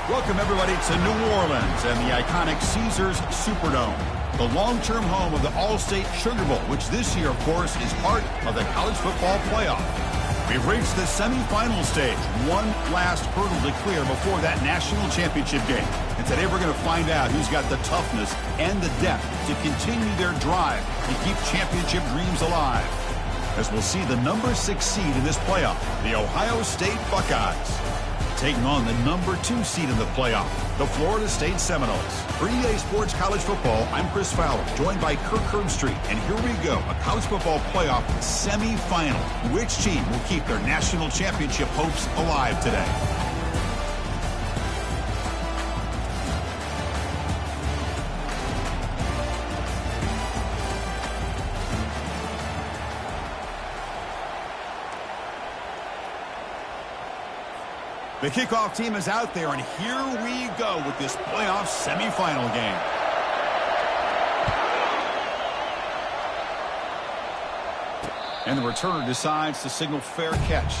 Welcome, everybody, to New Orleans and the iconic Caesars Superdome, the long-term home of the All-State Sugar Bowl, which this year, of course, is part of the college football playoff. We've reached the semifinal stage, one last hurdle to clear before that national championship game. And today we're going to find out who's got the toughness and the depth to continue their drive to keep championship dreams alive. As we'll see the number 6 seed in this playoff, the Ohio State Buckeyes, taking on the number 2 seed in the playoff, the Florida State Seminoles. For EA Sports College Football, I'm Chris Fowler, joined by Kirk Herbstreit. And here we go, a college football playoff semifinal. Which team will keep their national championship hopes alive today? The kickoff team is out there, and here we go with this playoff semifinal game. And the returner decides to signal fair catch.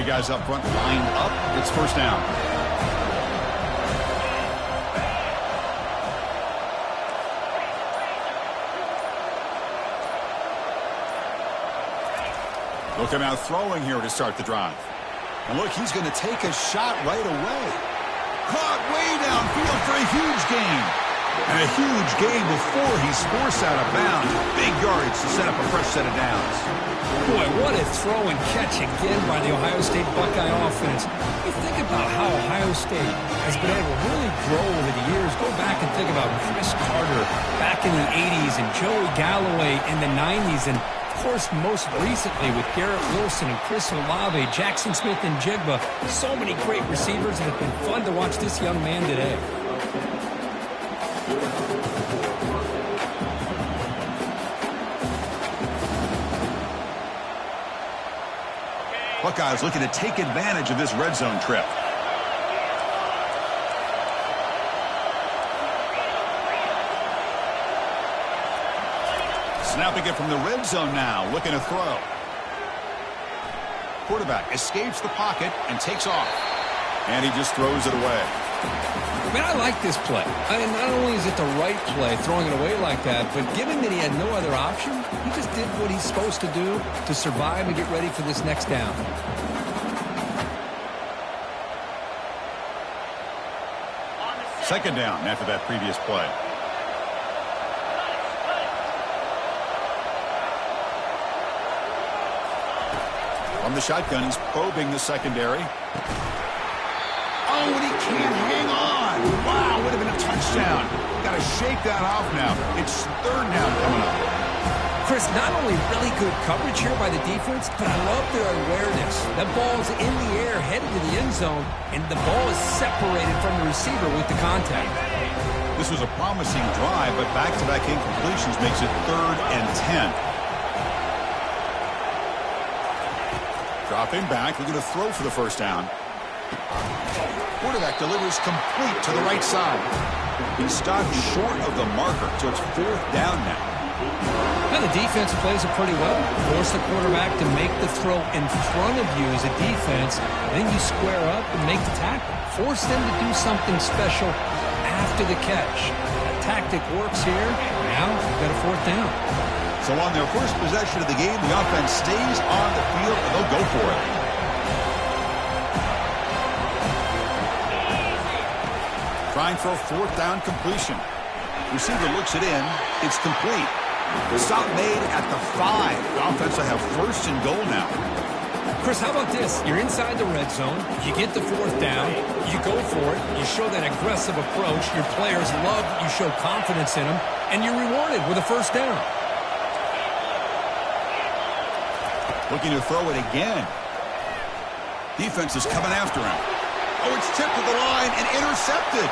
Guys up front lined up. It's first down. Look him out throwing here to start the drive. And look, he's going to take a shot right away. Caught way downfield for a huge gain. And a huge gain before he's forced out of bounds. Big yardage to set up a fresh set of downs. Boy, what a throw and catch again by the Ohio State Buckeye offense. You think about how Ohio State has been able to really grow over the years. Go back and think about Chris Carter back in the 80s and Joey Galloway in the 90s. And, of course, most recently with Garrett Wilson and Chris Olave, Jackson Smith and Jigba. So many great receivers, and it's been fun to watch this young man today. Buckeyes looking to take advantage of this red zone trip. Snapping it from the red zone now, looking to throw. Quarterback escapes the pocket and takes off. And he just throws it away. I mean, I like this play. I mean, not only is it the right play, throwing it away like that, but given that he had no other option, he just did what he's supposed to do to survive and get ready for this next down. Second down after that previous play. From the shotgun, he's probing the secondary. Oh, and he can't hang on. Wow, would have been a touchdown. Got to shake that off now. It's third down coming up. Chris, not only really good coverage here by the defense, but I love their awareness. That ball's in the air, headed to the end zone, and the ball is separated from the receiver with the contact. This was a promising drive, but back-to-back incompletions makes it 3rd and 10. Dropping back, looking to throw for the first down. Quarterback delivers complete to the right side. He stopped short of the marker, so it's 4th down now. Now the defense plays it pretty well. Force the quarterback to make the throw in front of you as a defense. Then you square up and make the tackle. Force them to do something special after the catch. That tactic works here. Now you've got a 4th down. So on their first possession of the game, the offense stays on the field and they'll go for it. Trying for a 4th down completion. Receiver looks it in. It's complete. The stop made at the 5. The offense will have 1st and goal now. Chris, how about this? You're inside the red zone. You get the 4th down. You go for it. You show that aggressive approach. Your players love you show confidence in them. And you're rewarded with a 1st down. Looking to throw it again. Defense is coming after him. Oh, it's tipped to the line and intercepted.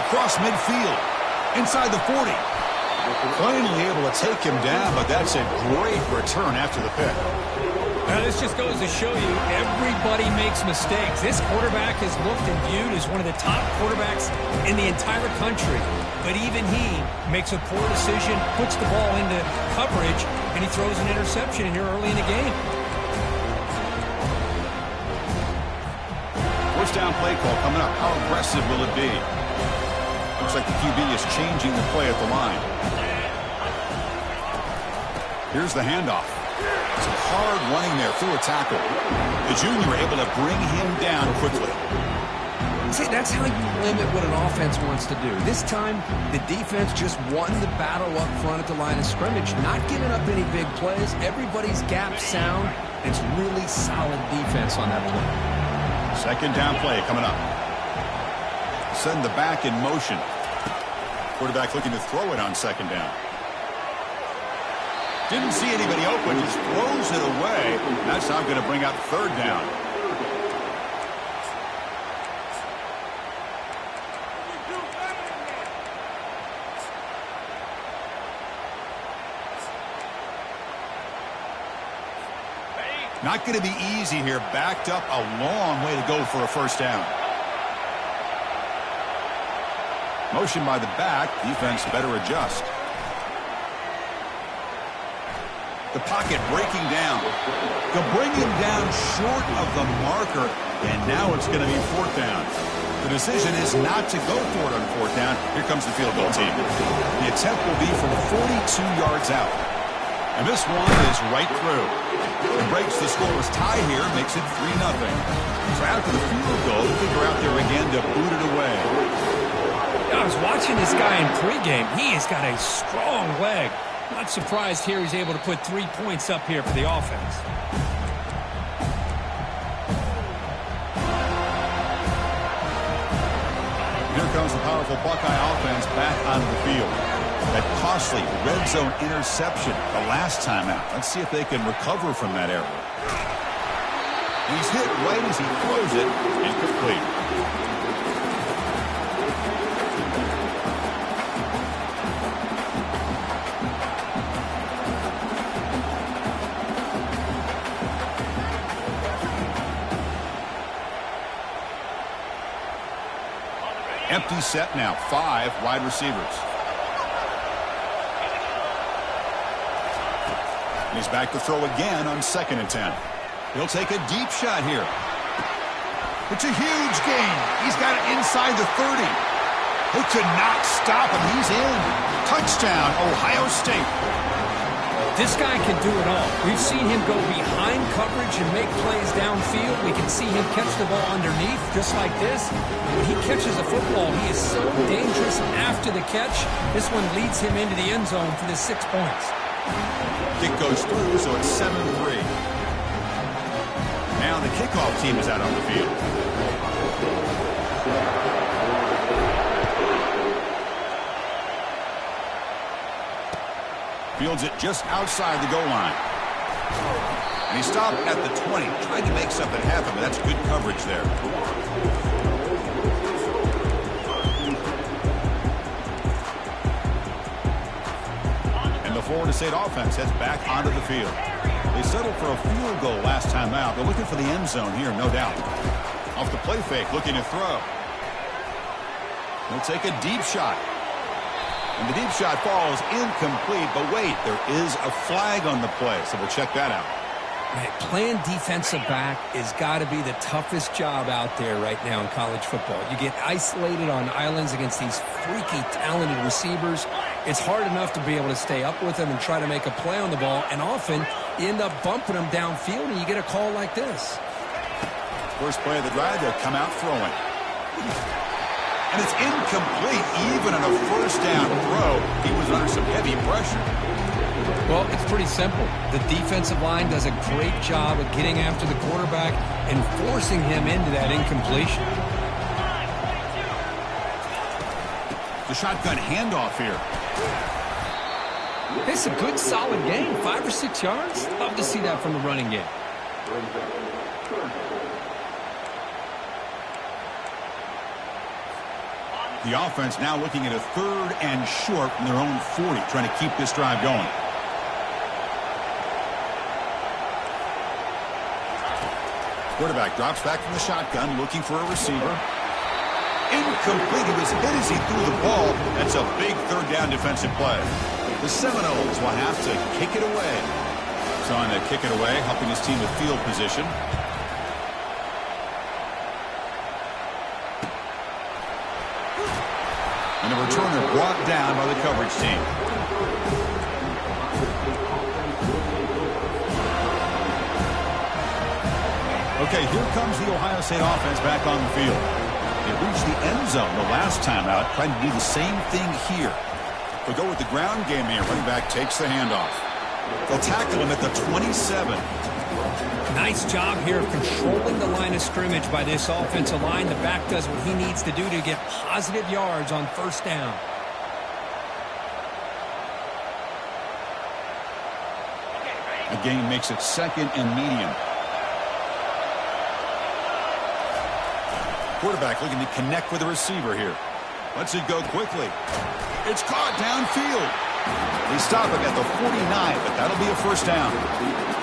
Across midfield. Inside the 40. Finally able to take him down, but that's a great return after the pick. Now, this just goes to show you everybody makes mistakes. This quarterback is looked and viewed as one of the top quarterbacks in the entire country. But even he makes a poor decision, puts the ball into coverage, and he throws an interception here early in the game. First down play call coming up. How aggressive will it be? Looks like the QB is changing the play at the line. Here's the handoff. Some hard running there through a tackle. The junior able to bring him down quickly. See, that's how you limit what an offense wants to do. This time, the defense just won the battle up front at the line of scrimmage, not giving up any big plays. Everybody's gap sound. It's really solid defense on that play. Second down play coming up. Send the back in motion. Quarterback looking to throw it on second down. Didn't see anybody open, just throws it away. That's now going to bring up third down. Not going to be easy here. Backed up a long way to go for a first down. Motion by the back. Defense better adjust. The pocket breaking down. They'll bring him down short of the marker, and now it's going to be fourth down. The decision is not to go for it on fourth down. Here comes the field goal team. The attempt will be from 42 yards out. And this one is right through. It breaks the scoreless tie here, makes it 3-0. So after the field goal, they're out there again to boot it away. I was watching this guy in pregame. He has got a strong leg. Not surprised here he's able to put 3 points up here for the offense. Here comes the powerful Buckeye offense back onto the field. That costly red zone interception the last time out. Let's see if they can recover from that error. He's hit right as he throws it. Incomplete. Empty set now. 5 wide receivers. He's back to throw again on 2nd and 10. He'll take a deep shot here. It's a huge gain. He's got it inside the 30. They could not stop him. He's in. Touchdown, Ohio State. This guy can do it all. We've seen him go behind coverage and make plays downfield. We can see him catch the ball underneath just like this. When he catches a football, he is so dangerous after the catch. This one leads him into the end zone for the 6 points. Kick goes through, so it's 7-3. Now the kickoff team is out on the field. Fields it just outside the goal line. And he stopped at the 20, trying to make something happen, but that's good coverage there. And the Florida State offense heads back onto the field. They settled for a field goal last time out. They're looking for the end zone here, no doubt. Off the play fake, looking to throw. He'll take a deep shot. And the deep shot falls incomplete, but wait, there is a flag on the play, so we'll check that out. Man, playing defensive back has got to be the toughest job out there right now in college football. You get isolated on islands against these freaky, talented receivers. It's hard enough to be able to stay up with them and try to make a play on the ball, and often you end up bumping them downfield, and you get a call like this. First play of the drive, they'll come out throwing. And it's incomplete, even on a first down throw. He was under some heavy pressure. Well, it's pretty simple. The defensive line does a great job of getting after the quarterback and forcing him into that incompletion. The shotgun handoff here. It's a good, solid game. 5 or 6 yards. Love to see that from the running game. The offense now looking at a 3rd and short from their own 40, trying to keep this drive going. Quarterback drops back from the shotgun, looking for a receiver. Incomplete. He was hit as he threw the ball. That's a big 3rd down defensive play. The Seminoles will have to kick it away. Trying to kick it away, helping his team with field position. And the returner brought down by the coverage team. Okay, here comes the Ohio State offense back on the field. They reached the end zone the last time out, trying to do the same thing here. They'll go with the ground game here. Running back takes the handoff. They'll tackle him at the 27. Nice job here of controlling the line of scrimmage by this offensive line. The back does what he needs to do to get positive yards on 1st down. The game makes it 2nd and medium. Quarterback looking to connect with the receiver here. Lets it go quickly. It's caught downfield. They stop it at the 49, but that'll be a 1st down.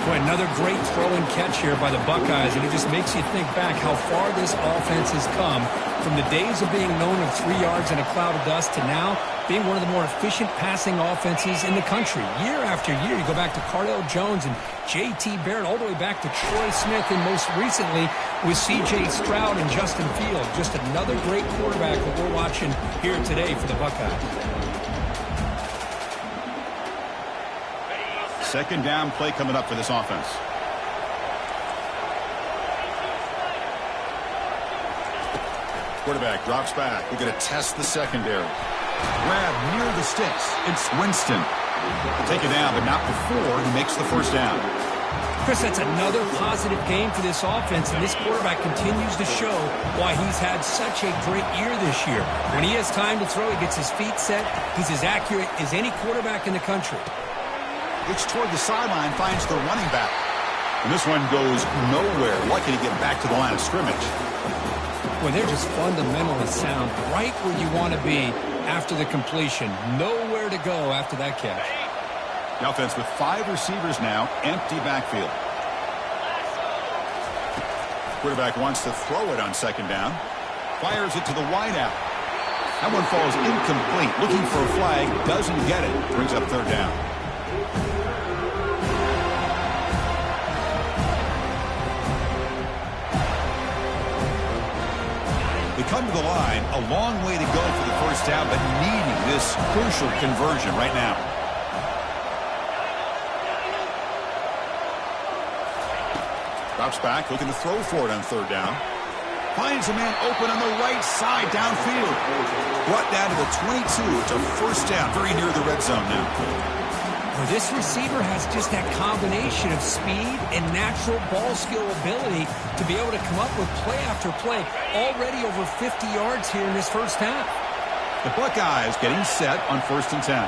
Boy, another great throw and catch here by the Buckeyes, and it just makes you think back how far this offense has come from the days of being known of 3 yards in a cloud of dust to now being one of the more efficient passing offenses in the country. Year after year, you go back to Cardale Jones and J.T. Barrett, all the way back to Troy Smith, and most recently with C.J. Stroud and Justin Fields. Just another great quarterback that we're watching here today for the Buckeyes. 2nd down play coming up for this offense. Quarterback drops back. We're going to test the secondary. Grab near the sticks. It's Winston. Take it down, but not before he makes the 1st down. Chris, that's another positive game for this offense, and this quarterback continues to show why he's had such a great year this year. When he has time to throw, he gets his feet set. He's as accurate as any quarterback in the country. Looks toward the sideline, finds the running back. And this one goes nowhere. Lucky to get back to the line of scrimmage. Well, they're just fundamentally sound, right where you want to be after the completion. Nowhere to go after that catch. The offense with 5 receivers now, empty backfield. Quarterback wants to throw it on 2nd down. Fires it to the wideout. That one falls incomplete. Looking for a flag, doesn't get it. Brings up 3rd down. They come to the line, a long way to go for the 1st down, but needing this crucial conversion right now. Drops back, looking to throw for it on 3rd down. Finds a man open on the right side downfield. Brought down to the 22. It's a 1st down, very near the red zone now. Well, this receiver has just that combination of speed and natural ball skill ability to be able to come up with play after play. Already over 50 yards here in this 1st half. The Buckeyes getting set on 1st and 10.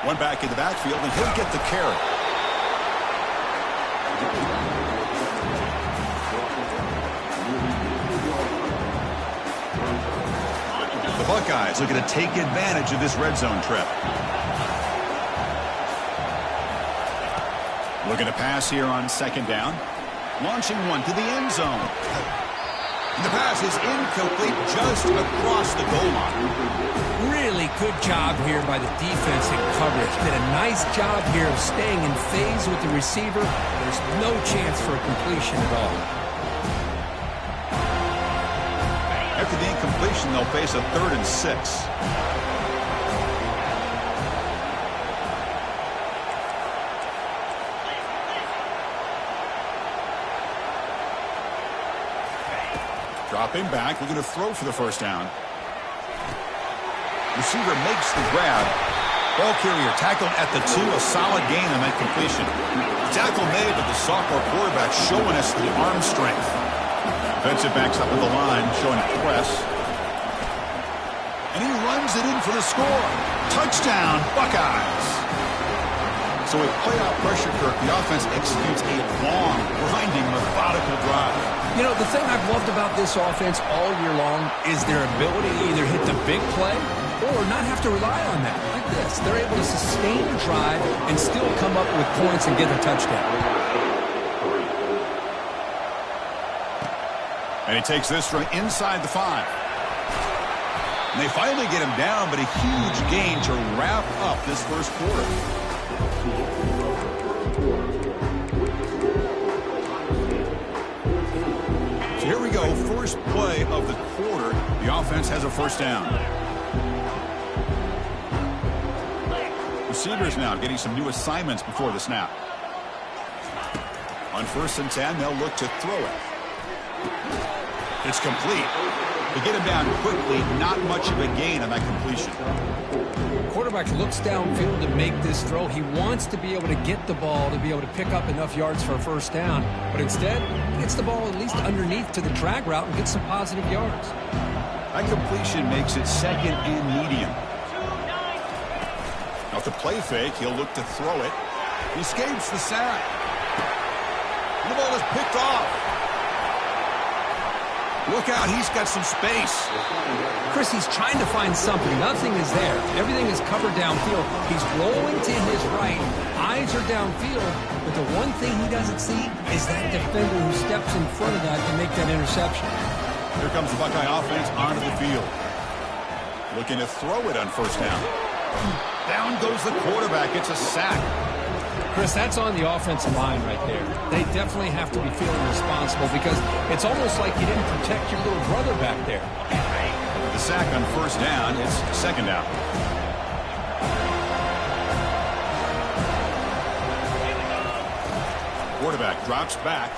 One back in the backfield, and he'll get the carry. The Buckeyes looking to take advantage of this red zone trip. Looking to pass here on 2nd down. Launching one to the end zone. And the pass is incomplete, just across the goal line. Really good job here by the defense in coverage. Did a nice job here of staying in phase with the receiver. There's no chance for a completion at all. After the incompletion, they'll face a 3rd and 6. Dropping back, looking to throw for the 1st down. Receiver makes the grab. Ball carrier tackled at the 2, a solid gain on that completion. Tackle made, but the sophomore quarterback showing us the arm strength. Defensive backs up at the line, showing a press. And he runs it in for the score. Touchdown, Buckeyes. So with playoff pressure, Kirk, the offense executes a long, grinding, methodical drive. You know, the thing I've loved about this offense all year long is their ability to either hit the big play or not have to rely on that. Like this, they're able to sustain a drive and still come up with points and get a touchdown. And he takes this from inside the 5. And they finally get him down, but a huge gain to wrap up this first quarter. So here we go, first play of the quarter. The offense has a first down. Receivers now getting some new assignments before the snap. On 1st and 10, they'll look to throw it. It's complete. They get him down quickly, not much of a gain on that completion. Quarterback looks downfield to make this throw. He wants to be able to get the ball to be able to pick up enough yards for a first down. But instead, he gets the ball at least underneath to the drag route and gets some positive yards. That completion makes it 2nd and medium. Now with the play fake, he'll look to throw it. He escapes the sack. The ball is picked off. Look out, he's got some space. Chris, he's trying to find something. Nothing is there. Everything is covered downfield. He's rolling to his right. Eyes are downfield. But the one thing he doesn't see is that defender who steps in front of that to make that interception. Here comes the Buckeye offense onto the field. Looking to throw it on first down. Down goes the quarterback. It's a sack. Chris, that's on the offensive line right there. They definitely have to be feeling responsible because it's almost like you didn't protect your little brother back there. The sack on first down, it's 2nd down. Quarterback drops back.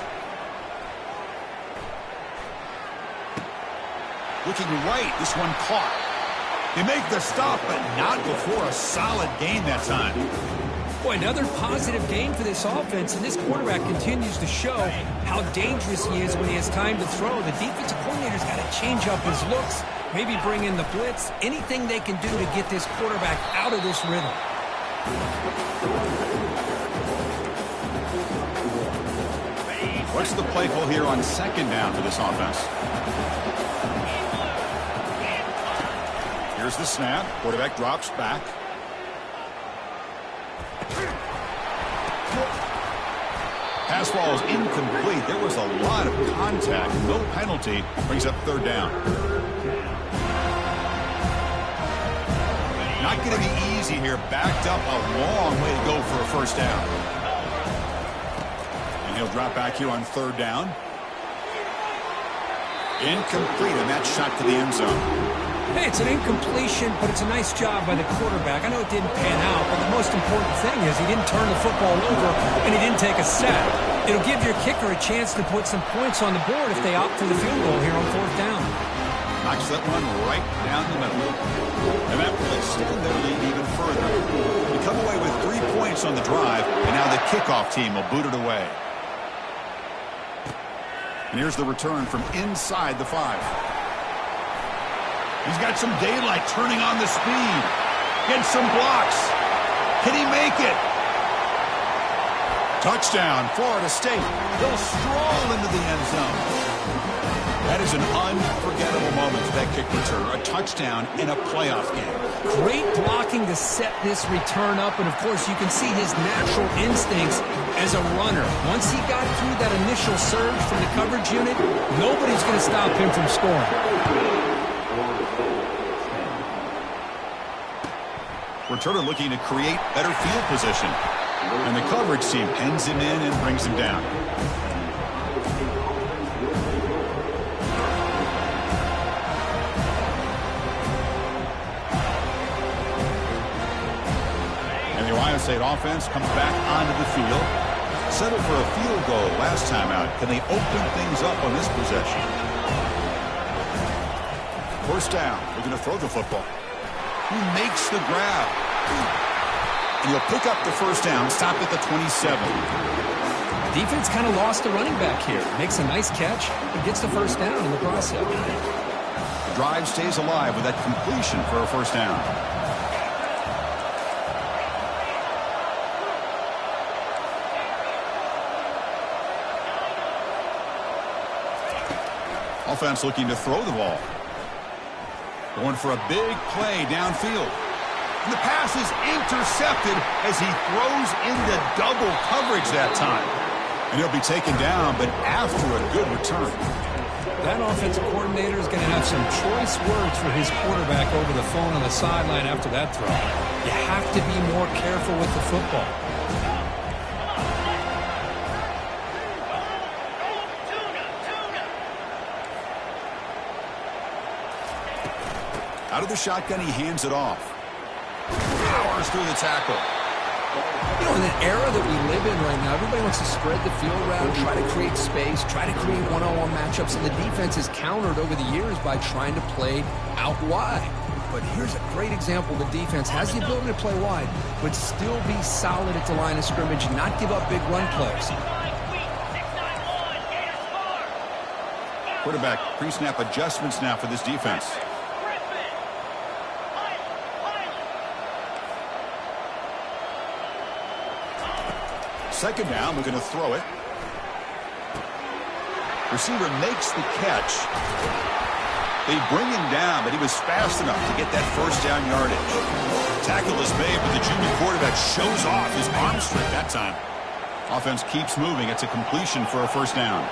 Looking right, this one caught. They make the stop, but not before a solid gain that time. Boy, another positive game for this offense, and this quarterback continues to show how dangerous he is when he has time to throw. The defensive coordinator's got to change up his looks, maybe bring in the blitz, anything they can do to get this quarterback out of this rhythm. What's the play call here on 2nd down for this offense? Here's the snap. Quarterback drops back. Pass ball is incomplete. There was a lot of contact. No penalty. Brings up 3rd down. Not going to be easy here. Backed up a long way to go for a first down. And he'll drop back here on 3rd down. Incomplete, and that shot to the end zone. Hey, it's an incompletion, but it's a nice job by the quarterback. I know it didn't pan out, but the most important thing is he didn't turn the football over and he didn't take a sack. It'll give your kicker a chance to put some points on the board if they opt for the field goal here on 4th down. Knocks that one right down the middle. And that will extend their lead even further. They come away with 3 points on the drive, and now the kickoff team will boot it away. And here's the return from inside the 5. He's got some daylight turning on the speed. Gets some blocks. Can he make it? Touchdown, Florida State. They'll stroll into the end zone. That is an unforgettable moment for that kick return. A touchdown in a playoff game. Great blocking to set this return up, and of course you can see his natural instincts as a runner. Once he got through that initial surge from the coverage unit, nobody's going to stop him from scoring. Returner looking to create better field position. And the coverage team pins him in and brings him down. And the Ohio State offense comes back onto the field. Settled for a field goal last time out. Can they open things up on this possession? First down. They're going to throw the football. He makes the grab. And he'll pick up the first down, stop at the 27. Defense kind of lost the running back here. Makes a nice catch, but gets the first down in the process. The drive stays alive with that completion for a first down. offense looking to throw the ball. Going for a big play downfield. And the pass is intercepted as he throws into double coverage that time. And he'll be taken down, but after a good return. That offensive coordinator is going to have some choice words for his quarterback over the phone on the sideline after that throw. You have to be more careful with the football. Out of the shotgun, he hands it off. Powers through the tackle. You know, in the era that we live in right now, everybody wants to spread the field around, try to create space, try to create one-on-one matchups, and the defense has countered over the years by trying to play out wide. But here's a great example. The defense has the ability to play wide, but still be solid at the line of scrimmage and not give up big run plays. Quarterback pre-snap adjustments now for this defense. Second down, looking to throw it. Receiver makes the catch. They bring him down, but he was fast enough to get that first down yardage. Tackle is made, but the junior quarterback shows off his arm strength that time. Offense keeps moving. It's a completion for a first down.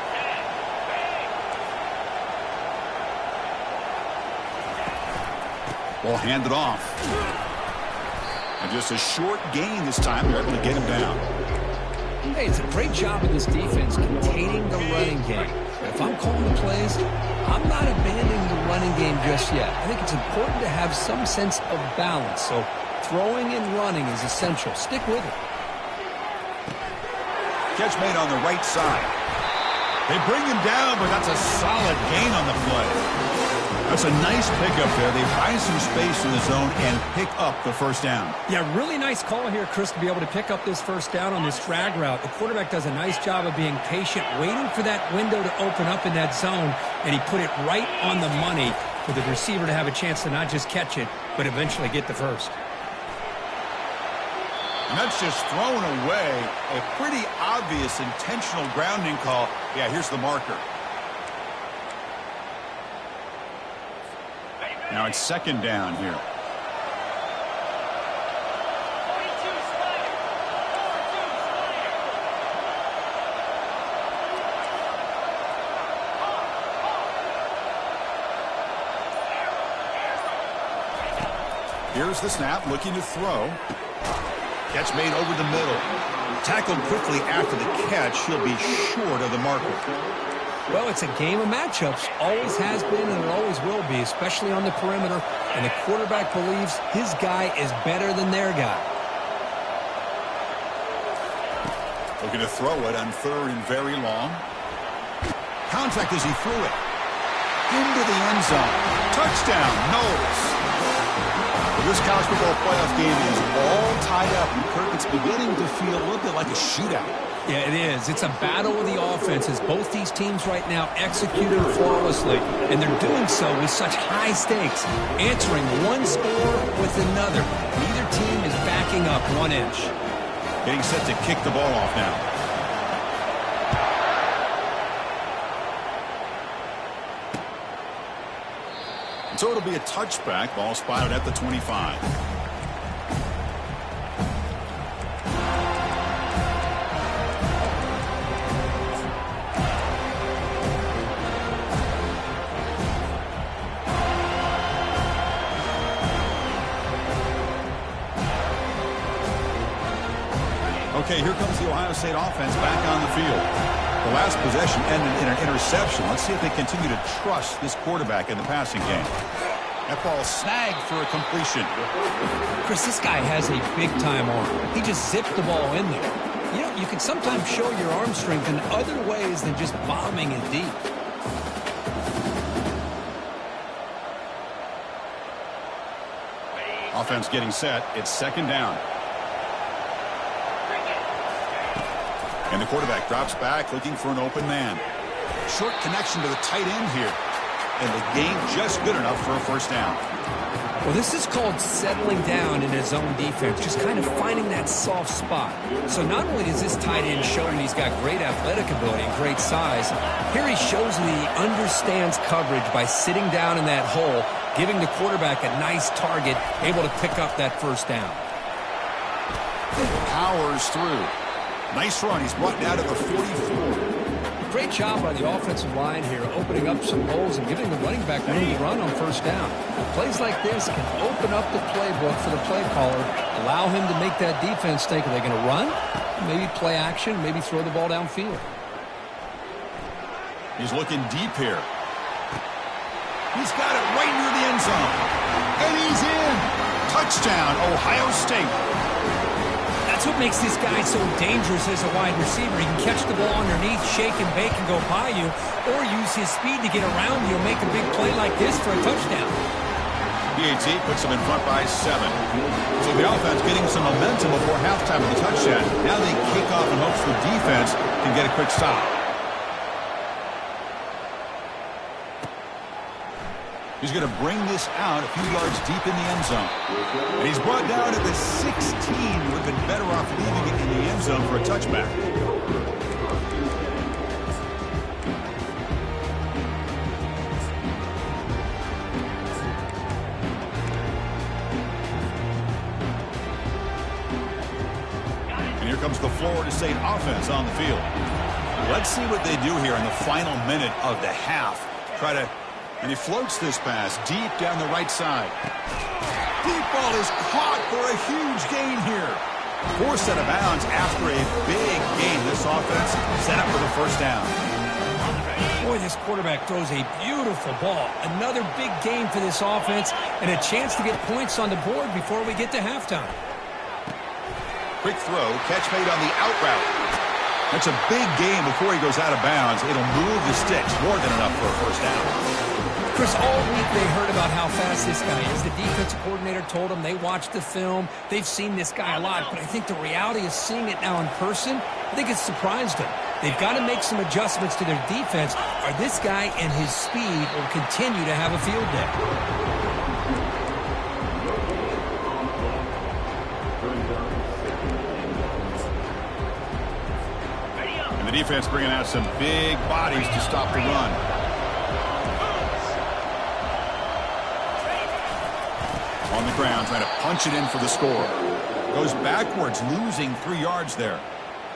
Ball handed off. And just a short gain this time. They're able to get him down. Hey, it's a great job of this defense containing the running game. But if I'm calling the plays, I'm not abandoning the running game just yet. I think it's important to have some sense of balance. So throwing and running is essential. Stick with it. Catch made on the right side. They bring him down, but that's a solid gain on the play. That's a nice pickup there. They find some space in the zone and pick up the first down. Yeah, really nice call here, Chris, to be able to pick up this first down on this drag route. The quarterback does a nice job of being patient, waiting for that window to open up in that zone, and he put it right on the money for the receiver to have a chance to not just catch it, but eventually get the first. And that's just thrown away. A pretty obvious intentional grounding call. Yeah, here's the marker. Now it's second down here. Here's the snap, looking to throw. Catch made over the middle. Tackled quickly after the catch. He'll be short of the marker. Well, it's a game of matchups. Always has been and it always will be, especially on the perimeter. And the quarterback believes his guy is better than their guy. Looking to throw it on third and very long. Contact as he threw it. Into the end zone. Touchdown, Knowles. Well, this college football playoff game is all tied up. And Kirk, it's beginning to feel a little bit like a shootout. Yeah, it is. It's a battle of the offenses. Both these teams right now executing flawlessly, and they're doing so with such high stakes, answering one score with another. Neither team is backing up 1 inch. Getting set to kick the ball off now. So it'll be a touchback. Ball spotted at the 25. Okay, here comes the Ohio State offense back on the field. The last possession ended in an interception. Let's see if they continue to trust this quarterback in the passing game. That ball snagged for a completion. Chris, this guy has a big-time arm. He just zipped the ball in there. You know, you can sometimes show your arm strength in other ways than just bombing it deep. Offense getting set. It's second down. And the quarterback drops back looking for an open man. Short connection to the tight end here. and the game just good enough for a first down. Well, this is called settling down in his zone defense, just kind of finding that soft spot. So not only does this tight end show he's got great athletic ability and great size, here he shows that he understands coverage by sitting down in that hole, giving the quarterback a nice target, able to pick up that first down. Powers through. Nice run. He's brought down to the 44. Great job by the offensive line here, opening up some holes and giving the running back room to run on first down. Plays like this can open up the playbook for the play caller, allow him to make that defense think, are they going to run? Maybe play action, maybe throw the ball downfield. He's looking deep here. He's got it right near the end zone. And he's in. Touchdown, Ohio State. That's what makes this guy so dangerous as a wide receiver. He can catch the ball underneath, shake and bake and go by you, or use his speed to get around you and make a big play like this for a touchdown. PAT puts him in front by 7. So the offense getting some momentum before halftime of the touchdown. Now they kick off in hopes the defense can get a quick stop. He's going to bring this out a few yards deep in the end zone. And he's brought down at the 16. Would have been better off leaving it in the end zone for a touchback. And here comes the Florida State offense on the field. Let's see what they do here in the final minute of the half. And he floats this pass deep down the right side. Deep ball is caught for a huge gain here. Forced out of bounds after a big gain. This offense set up for the first down. Boy, this quarterback throws a beautiful ball. Another big gain for this offense and a chance to get points on the board before we get to halftime. Quick throw, catch made on the out route. That's a big gain before he goes out of bounds. It'll move the sticks more than enough for a first down. Chris, all week they heard about how fast this guy is. The defensive coordinator told them they watched the film. They've seen this guy a lot, but I think the reality is seeing it now in person, I think it's surprised them. They've got to make some adjustments to their defense, or this guy and his speed will continue to have a field day. And the defense bringing out some big bodies to stop the run. On the ground, trying to punch it in for the score. Goes backwards, losing 3 yards there.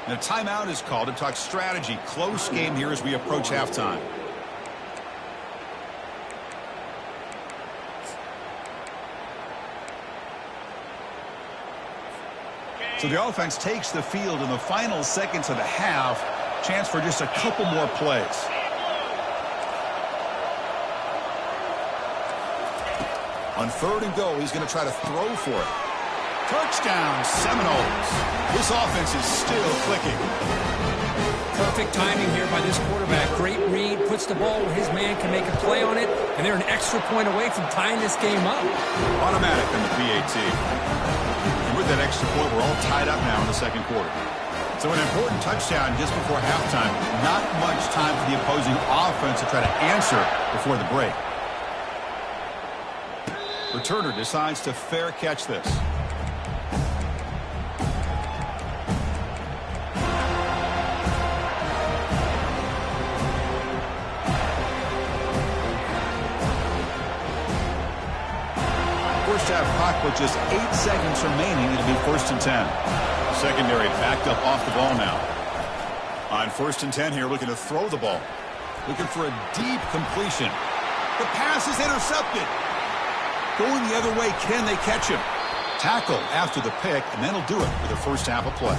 And a timeout is called to talk strategy. Close game here as we approach halftime. So the offense takes the field in the final seconds of the half. Chance for just a couple more plays. On 3rd and goal, he's going to try to throw for it. Touchdown, Seminoles. This offense is still clicking. Perfect timing here by this quarterback. Great read, puts the ball where his man can make a play on it, and they're an extra point away from tying this game up. Automatic in the PAT. And with that extra point, we're all tied up now in the second quarter. So an important touchdown just before halftime. Not much time for the opposing offense to try to answer before the break. Returner decides to fair catch this. First half clock with just 8 seconds remaining. It'll be 1st and 10. Secondary backed up off the ball now. On 1st and 10 here, looking to throw the ball. Looking for a deep completion. The pass is intercepted. Going the other way, can they catch him? Tackle after the pick, and then he'll do it for the first half of play.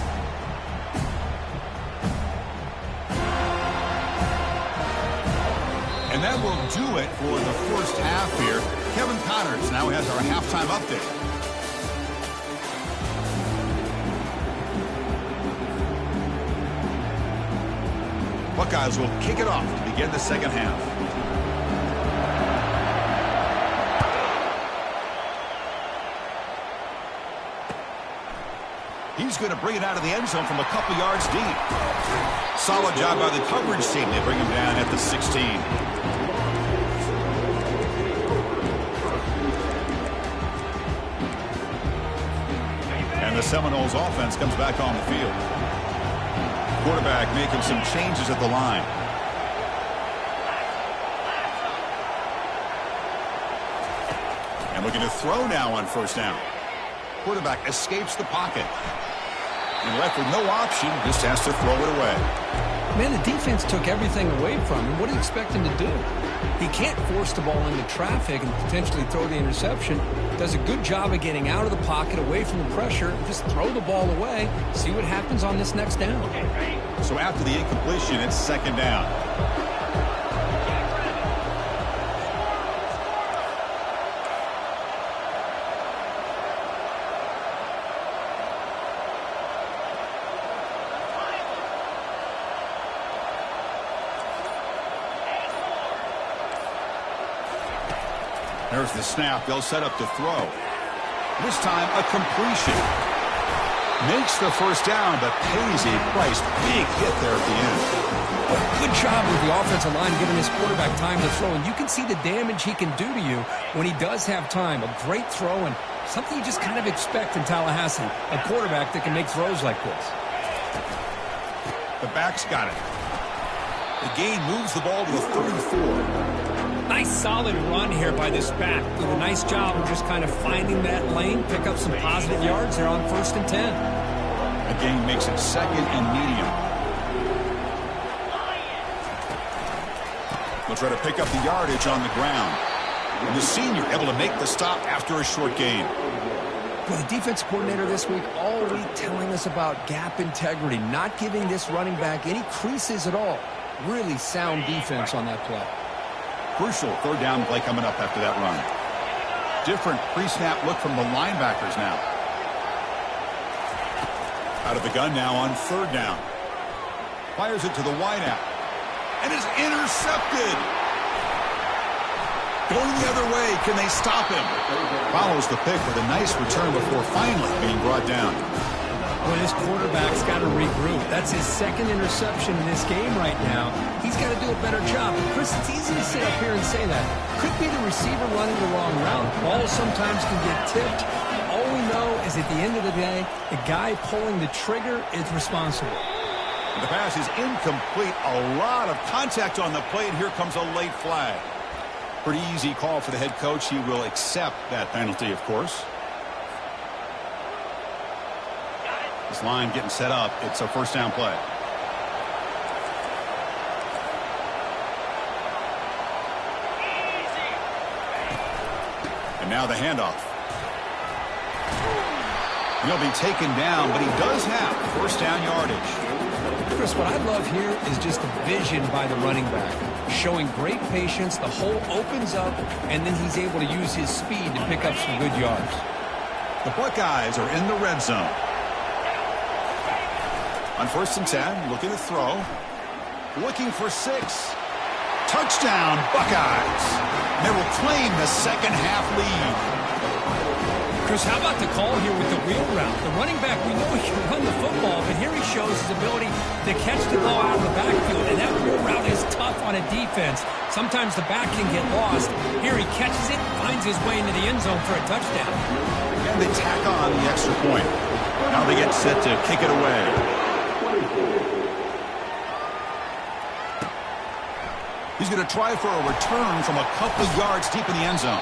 And that will do it for the first half here. Kevin Connors now has our halftime update. Buckeyes will kick it off to begin the second half. He's going to bring it out of the end zone from a couple yards deep. Solid job by the coverage team. They bring him down at the 16. the Seminoles offense comes back on the field. Quarterback making some changes at the line. And looking to throw now on first down. Quarterback escapes the pocket. And left with no option, just has to throw it away. Man, the defense took everything away from him. What do you expect him to do? He can't force the ball into traffic and potentially throw the interception. Does a good job of getting out of the pocket, away from the pressure, just throw the ball away, see what happens on this next down. So after the incompletion, it's second down. There's the snap. They'll set up to throw. This time, a completion. Makes the first down, but pays a price. Big hit there at the end. Good job with the offensive line giving his quarterback time to throw. And you can see the damage he can do to you when he does have time. A great throw and something you just kind of expect in Tallahassee. A quarterback that can make throws like this. The back's got it. The gain moves the ball to the 34. Nice solid run here by this back. Did a nice job of just kind of finding that lane, pick up some positive yards there on 1st and 10. The gain makes it second and medium. They'll try to pick up the yardage on the ground. And the senior able to make the stop after a short gain. Well, the defense coordinator this week all week telling us about gap integrity, not giving this running back any creases at all. Really sound defense on that play. Crucial third down play coming up after that run. Different pre-snap look from the linebackers now. Out of the gun now on third down. Fires it to the wideout. And is intercepted. Going the other way. Can they stop him? Follows the pick with a nice return before finally being brought down. Well, this quarterback's got to regroup. That's his second interception in this game right now. He's got to do a better job. But Chris, it's easy to sit up here and say that. Could be the receiver running the wrong route. Balls sometimes can get tipped. All we know is at the end of the day, the guy pulling the trigger is responsible. The pass is incomplete. A lot of contact on the play, and here comes a late flag. Pretty easy call for the head coach. He will accept that penalty, of course. This line getting set up. It's a first down play. And now the handoff. He'll be taken down, but he does have first down yardage. Chris, what I love here is just the vision by the running back. Showing great patience. The hole opens up, and then he's able to use his speed to pick up some good yards. The Buckeyes are in the red zone. On 1st and 10, looking to throw. Looking for 6. Touchdown, Buckeyes. They will claim the second half lead. Chris, how about the call here with the wheel route? The running back, we know he can run the football, but here he shows his ability to catch the ball out of the backfield, and that wheel route is tough on a defense. Sometimes the back can get lost. Here he catches it, finds his way into the end zone for a touchdown. And they tack on the extra point. Now they get set to kick it away. He's going to try for a return from a couple of yards deep in the end zone.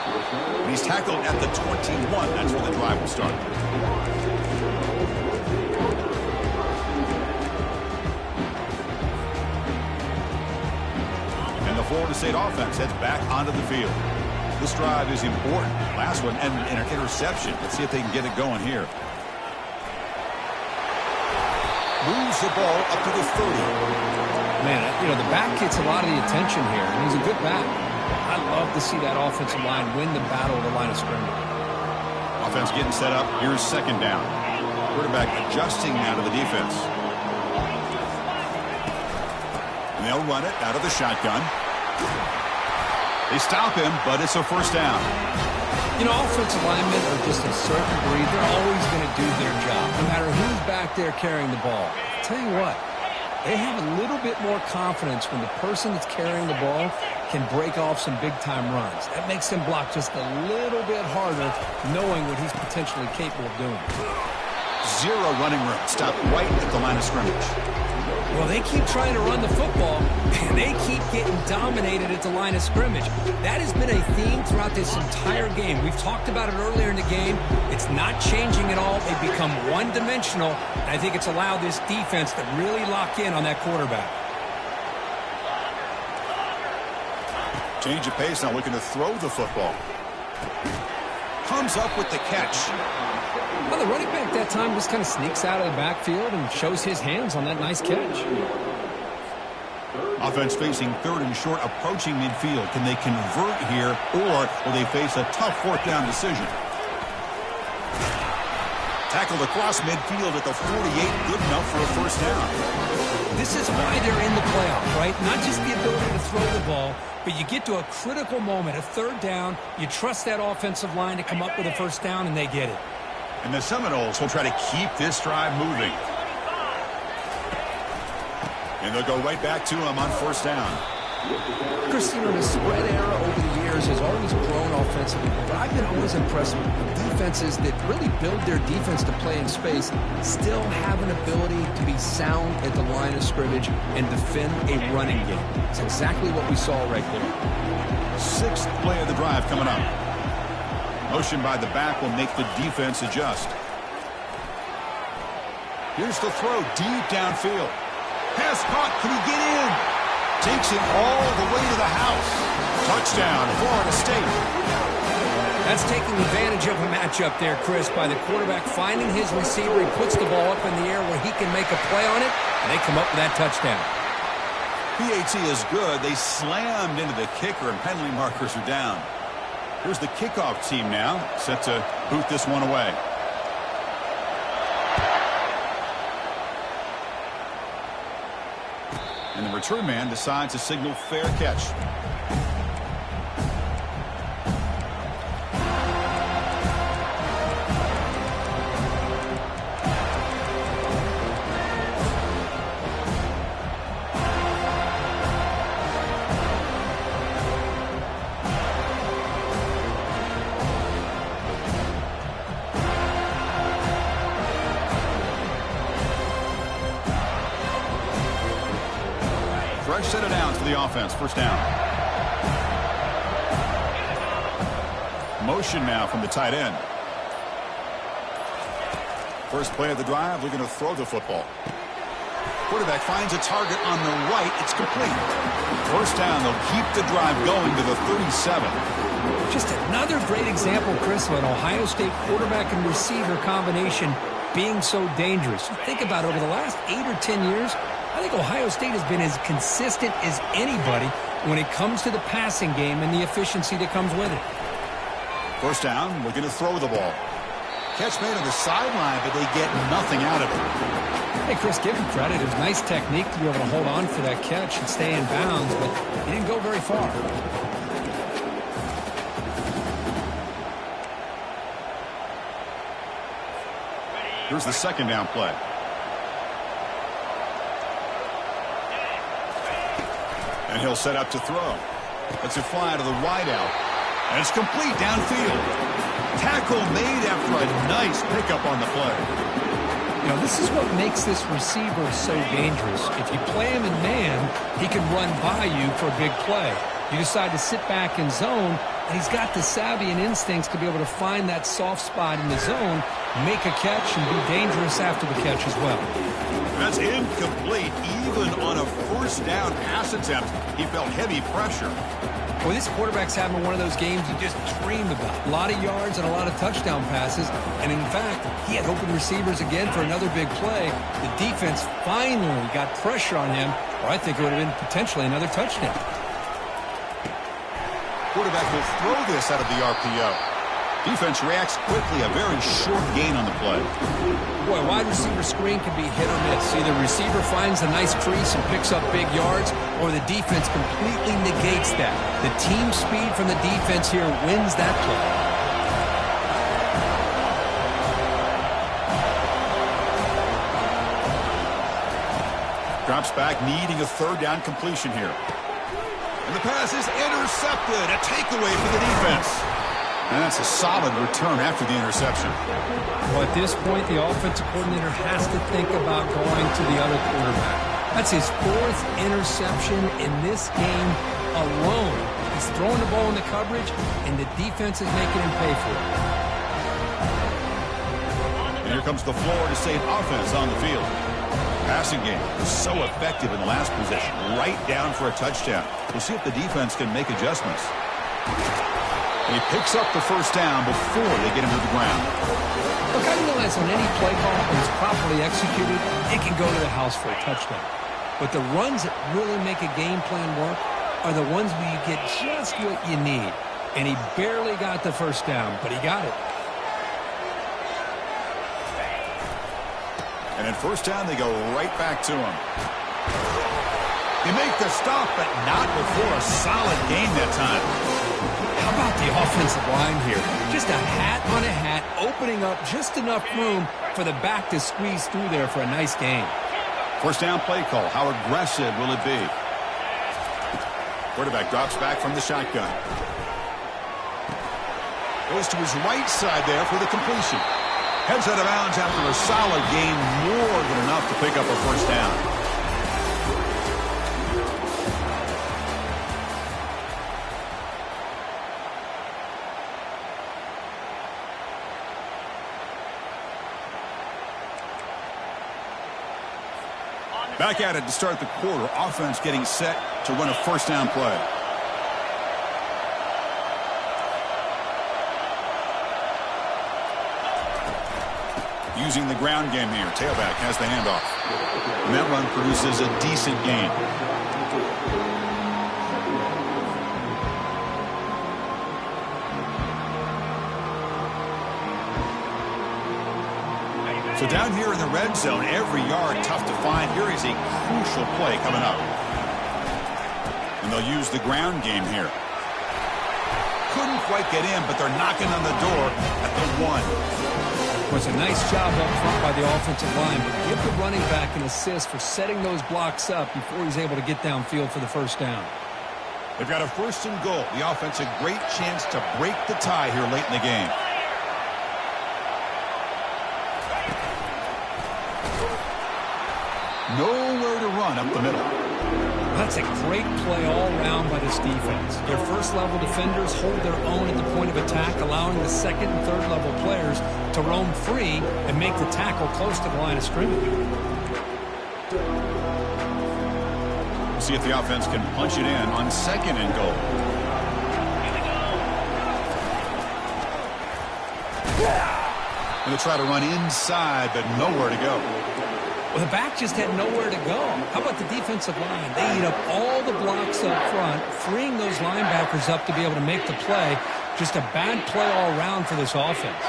And he's tackled at the 21. That's where the drive will start. And the Florida State offense heads back onto the field. This drive is important. Last one, and an interception. Let's see if they can get it going here. Moves the ball up to the 30. Man, you know, the back gets a lot of the attention here, and he's a good back. I love to see that offensive line win the battle of the line of scrimmage. Offense getting set up. Here's second down. Quarterback adjusting now to the defense. And they'll run it out of the shotgun. They stop him, but it's a first down. You know, offensive linemen are just a certain breed. They're always going to do their job, no matter who's back there carrying the ball. I'll tell you what. They have a little bit more confidence when the person that's carrying the ball can break off some big-time runs. That makes them block just a little bit harder, knowing what he's potentially capable of doing. Zero running room. Stop right at the line of scrimmage. Well, they keep trying to run the football, and they keep getting dominated at the line of scrimmage. That has been a theme throughout this entire game. We've talked about it earlier in the game. It's not changing at all. They've become one-dimensional, and I think it's allowed this defense to really lock in on that quarterback. Change of pace now, looking to throw the football. Comes up with the catch. Well, the running back that time just kind of sneaks out of the backfield and shows his hands on that nice catch. Offense facing third and short, approaching midfield. Can they convert here, or will they face a tough fourth down decision? Tackled across midfield at the 48, good enough for a first down. This is why they're in the playoff, right? Not just the ability to throw the ball, but you get to a critical moment, a third down, you trust that offensive line to come up with a first down, and they get it. And the Seminoles will try to keep this drive moving. And they'll go right back to him on first down. Chris, you know, the spread era over the years has always grown offensively, but I've been always impressed with defenses that really build their defense to play in space, still have an ability to be sound at the line of scrimmage and defend a running game. It's exactly what we saw right there. Sixth play of the drive coming up. Motion by the back will make the defense adjust. Here's the throw deep downfield. Pass caught. Can he get in? Takes it all the way to the house. Touchdown, Florida State. That's taking advantage of a matchup there, Chris, by the quarterback finding his receiver. He puts the ball up in the air where he can make a play on it, and they come up with that touchdown. PAT is good. They slammed into the kicker, and penalty markers are down. Here's the kickoff team now, set to boot this one away. And the return man decides to signal fair catch. Fresh set of downs for the offense. First down. Motion now from the tight end. First play of the drive, looking to throw the football. Quarterback finds a target on the right. It's complete. First down, they'll keep the drive going to the 37. Just another great example, Chris, of an Ohio State quarterback and receiver combination being so dangerous. Think about it, over the last 8 or 10 years, I think Ohio State has been as consistent as anybody when it comes to the passing game and the efficiency that comes with it. First down, looking to throw the ball. Catch made on the sideline, but they get nothing out of it. Hey, Chris, give him credit. It was nice technique to be able to hold on for that catch and stay in bounds, but he didn't go very far. Here's the second down play. And he'll set up to throw. Lets it fly to the wideout. And it's complete downfield. Tackle made after a nice pickup on the play. You know, this is what makes this receiver so dangerous. If you play him in man, he can run by you for a big play. You decide to sit back in zone, and he's got the savvy and instincts to be able to find that soft spot in the zone, make a catch, and be dangerous after the catch as well. That's incomplete. Even on a first down pass attempt, he felt heavy pressure. Well, this quarterback's having one of those games you just dream about. A lot of yards and a lot of touchdown passes. And in fact, he had open receivers again for another big play. The defense finally got pressure on him, or I think it would have been potentially another touchdown. Quarterback will throw this out of the RPO. Defense reacts quickly. A very short gain on the play. Boy, wide receiver screen can be hit or miss. Either receiver finds a nice crease and picks up big yards, or the defense completely negates that. The team speed from the defense here wins that play. Drops back, needing a third down completion here. And the pass is intercepted. A takeaway for the defense. And that's a solid return after the interception. Well, at this point, the offensive coordinator has to think about going to the other quarterback. That's his 4th interception in this game alone. He's throwing the ball in the coverage, and the defense is making him pay for it. And here comes the Florida State offense on the field. Passing game was so effective in the last possession, right down for a touchdown. We'll see if the defense can make adjustments. And he picks up the first down before they get him to the ground. Look, I realize on any play call, when it's properly executed, it can go to the house for a touchdown. But the runs that really make a game plan work are the ones where you get just what you need. And he barely got the first down, but he got it. And at first down, they go right back to him. They make the stop, but not before a solid gain that time. How about the offensive line here? Just a hat on a hat, opening up just enough room for the back to squeeze through there for a nice gain. First down play call. How aggressive will it be? Quarterback drops back from the shotgun. Goes to his right side there for the completion. Heads out of bounds after a solid gain, more than enough to pick up a first down. Back at it to start the quarter. Offense getting set to run a first down play. Using the ground game here. Tailback has the handoff. And that run produces a decent gain. So down here in the red zone, every yard tough to find. Here is a crucial play coming up. And they'll use the ground game here. Couldn't quite get in, but they're knocking on the door at the 1. It was a nice job up front by the offensive line, but give the running back an assist for setting those blocks up before he's able to get downfield for the first down. They've got a first and goal. The offense a great chance to break the tie here late in the game. Nowhere to run up the middle. That's a great play all around by this defense. Their first-level defenders hold their own at the point of attack, allowing the second and third-level players to roam free and make the tackle close to the line of scrimmage. We'll see if the offense can punch it in on second and goal. And they'll try to run inside, but nowhere to go. Well, the back just had nowhere to go. How about the defensive line? They eat up all the blocks up front, freeing those linebackers up to be able to make the play. Just a bad play all around for this offense.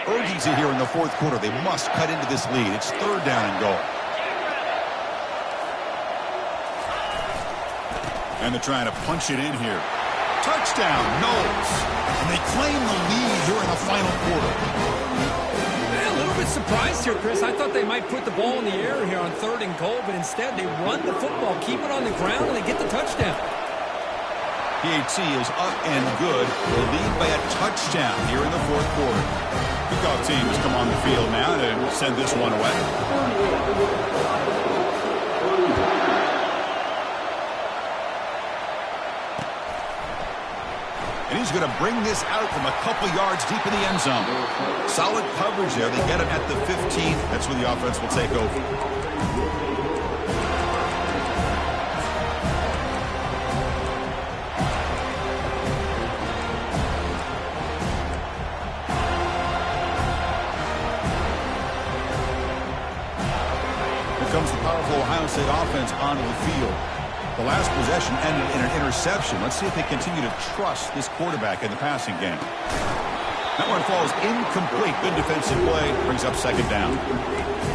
Urgency here in the fourth quarter. They must cut into this lead. It's third down and goal. And they're trying to punch it in here. Touchdown, Knowles. And they claim the lead here in the final quarter. A little bit surprised here, Chris. I thought they might put the ball in the air here on third and goal, but instead they run the football, keep it on the ground, and they get the touchdown. PAT is up and good. They lead by a touchdown here in the fourth quarter. Kickoff team has come on the field now to send this one away. And he's going to bring this out from a couple yards deep in the end zone. Solid coverage there. They get him at the 15th. That's where the offense will take over. Here comes the powerful Ohio State offense onto the field. The last possession ended in an interception. Let's see if they continue to trust this quarterback in the passing game. That one falls incomplete. Good defensive play. Brings up second down.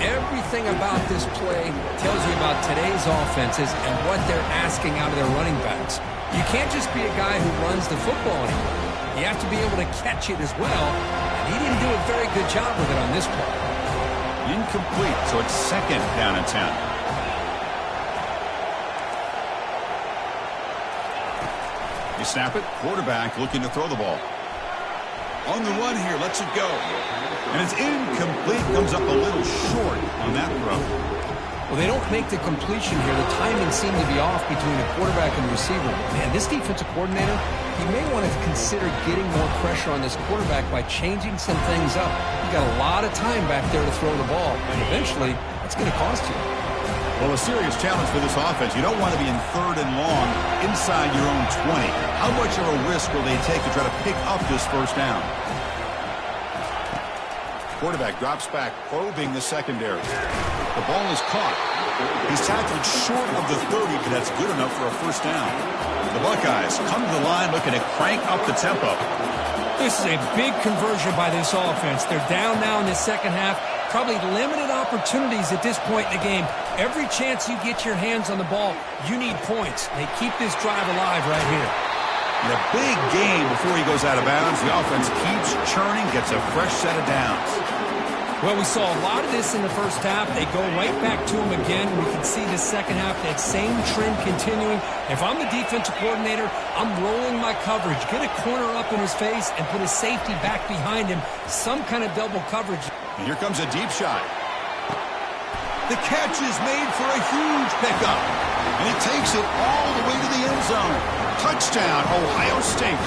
Everything about this play tells you about today's offenses and what they're asking out of their running backs. You can't just be a guy who runs the football anymore. You have to be able to catch it as well. And he didn't do a very good job with it on this play. Incomplete, so it's second down and 10. You snap it, quarterback looking to throw the ball. On the run here, lets it go. And it's incomplete, comes up a little short on that throw. Well, they don't make the completion here. The timing seemed to be off between the quarterback and the receiver. Man, this defensive coordinator, he may want to consider getting more pressure on this quarterback by changing some things up. You got a lot of time back there to throw the ball, and eventually, it's going to cost you. Well, a serious challenge for this offense. You don't want to be in 3rd and long inside your own 20. How much of a risk will they take to try to pick up this first down? Quarterback drops back, probing the secondary. The ball is caught. He's tackled short of the 30, but that's good enough for a first down. The Buckeyes come to the line looking to crank up the tempo. This is a big conversion by this offense. They're down now in the second half. Probably limited opportunities at this point in the game. Every chance you get your hands on the ball, you need points. They keep this drive alive right here. In a big game before he goes out of bounds, the offense keeps churning, gets a fresh set of downs. Well, we saw a lot of this in the first half. They go right back to him again. We can see the second half, that same trend continuing. If I'm the defensive coordinator, I'm rolling my coverage. Get a corner up in his face and put a safety back behind him. Some kind of double coverage. And here comes a deep shot. The catch is made for a huge pickup. And he takes it all the way to the end zone. Touchdown, Ohio State.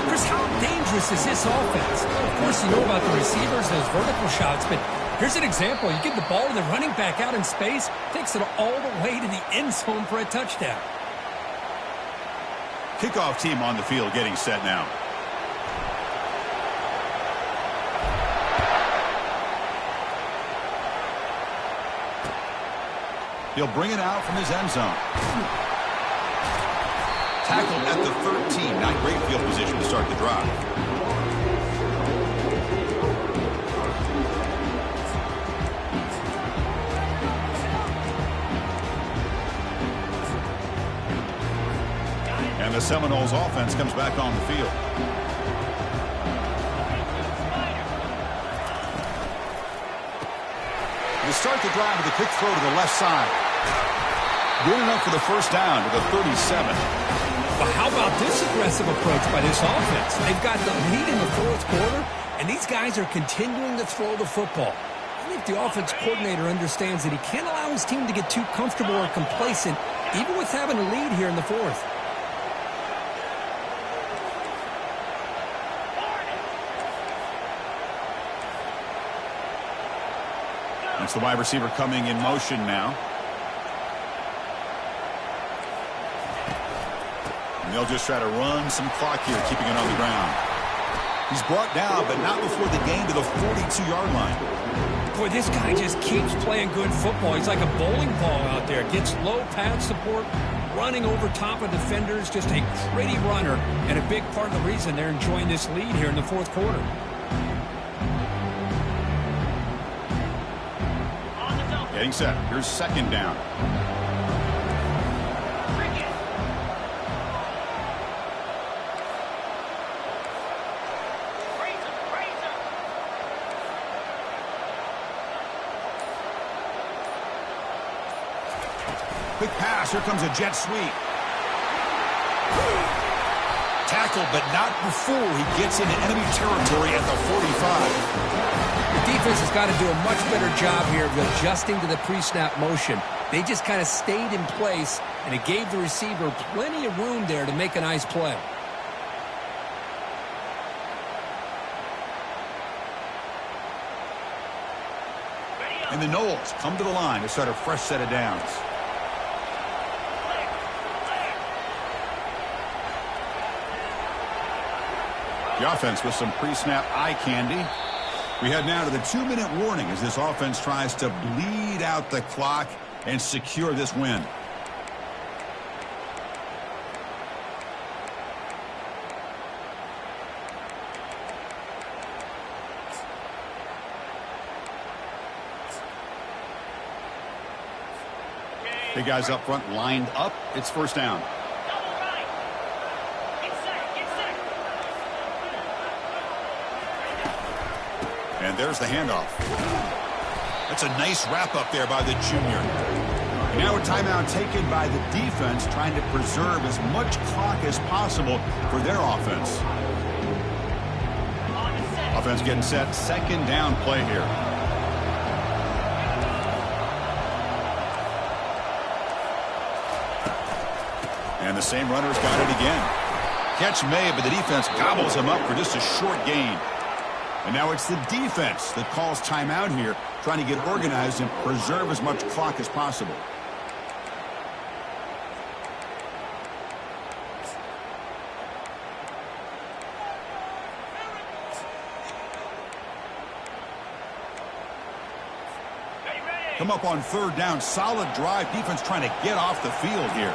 Chris, how dangerous is this offense? Well, of course, you know about the receivers, those vertical shots, but here's an example. You give the ball to the running back out in space, takes it all the way to the end zone for a touchdown. Kickoff team on the field getting set now. He'll bring it out from his end zone. Tackled at the 13. Not great field position to start the drive. And the Seminoles offense comes back on the field. They start the drive with a quick throw to the left side. Good enough for the first down to the 37. But how about this aggressive approach by this offense? They've got the lead in the fourth quarter, and these guys are continuing to throw the football. I think the offense coordinator understands that he can't allow his team to get too comfortable or complacent, even with having a lead here in the fourth. That's the wide receiver coming in motion now. And they'll just try to run some clock here, keeping it on the ground. He's brought down, but not before the gain to the 42-yard line. Boy, this guy just keeps playing good football. He's like a bowling ball out there. Gets low pad support, running over top of defenders. Just a pretty runner, and a big part of the reason they're enjoying this lead here in the fourth quarter. Getting set. Here's second down. Quick pass. Here comes a jet sweep. Tackled, but not before he gets into enemy territory at the 45. The defense has got to do a much better job here of adjusting to the pre-snap motion. They just kind of stayed in place, and it gave the receiver plenty of room there to make a nice play. And the Noles come to the line to start a fresh set of downs. The offense with some pre-snap eye candy. We head now to the 2-minute warning as this offense tries to bleed out the clock and secure this win. Big guys up front lined up. It's first down. And there's the handoff. That's a nice wrap up there by the junior. Now a timeout taken by the defense, trying to preserve as much clock as possible for their offense. Offense getting set, second down play here. And the same runner's got it again. Catch made, but the defense gobbles him up for just a short gain. And now it's the defense that calls timeout here, trying to get organized and preserve as much clock as possible. Come up on third down, solid drive. Defense trying to get off the field here.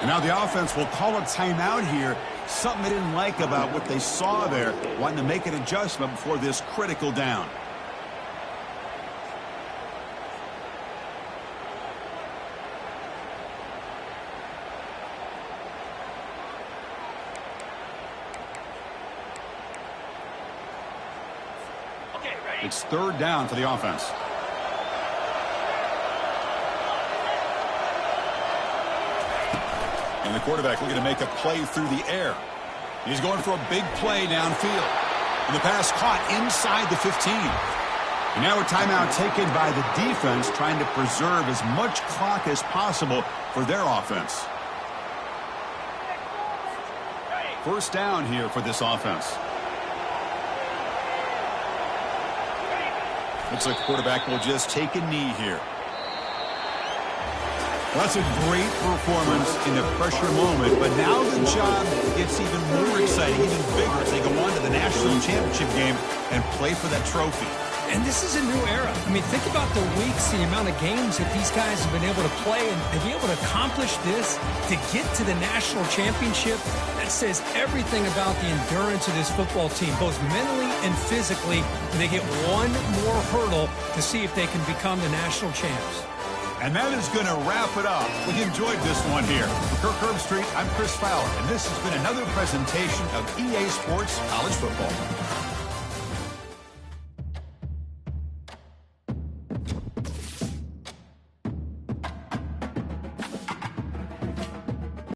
And now the offense will call a timeout here. Something they didn't like about what they saw there. Wanting to make an adjustment before this critical down. It's third down for the offense. And the quarterback looking to make a play through the air. He's going for a big play downfield. And the pass caught inside the 15. And now a timeout taken by the defense, trying to preserve as much clock as possible for their offense. First down here for this offense. Looks like the quarterback will just take a knee here. Well, that's a great performance in a pressure moment, but now the job gets even more exciting, even bigger as they go on to the national championship game and play for that trophy. And this is a new era. I mean, think about the weeks, the amount of games that these guys have been able to play, and to be able to accomplish this, to get to the national championship, that says everything about the endurance of this football team, both mentally and physically. And they get one more hurdle to see if they can become the national champs. And that is going to wrap it up. We enjoyed this one here. For Kirk Herbstreit, I'm Chris Fowler, and this has been another presentation of EA Sports College Football.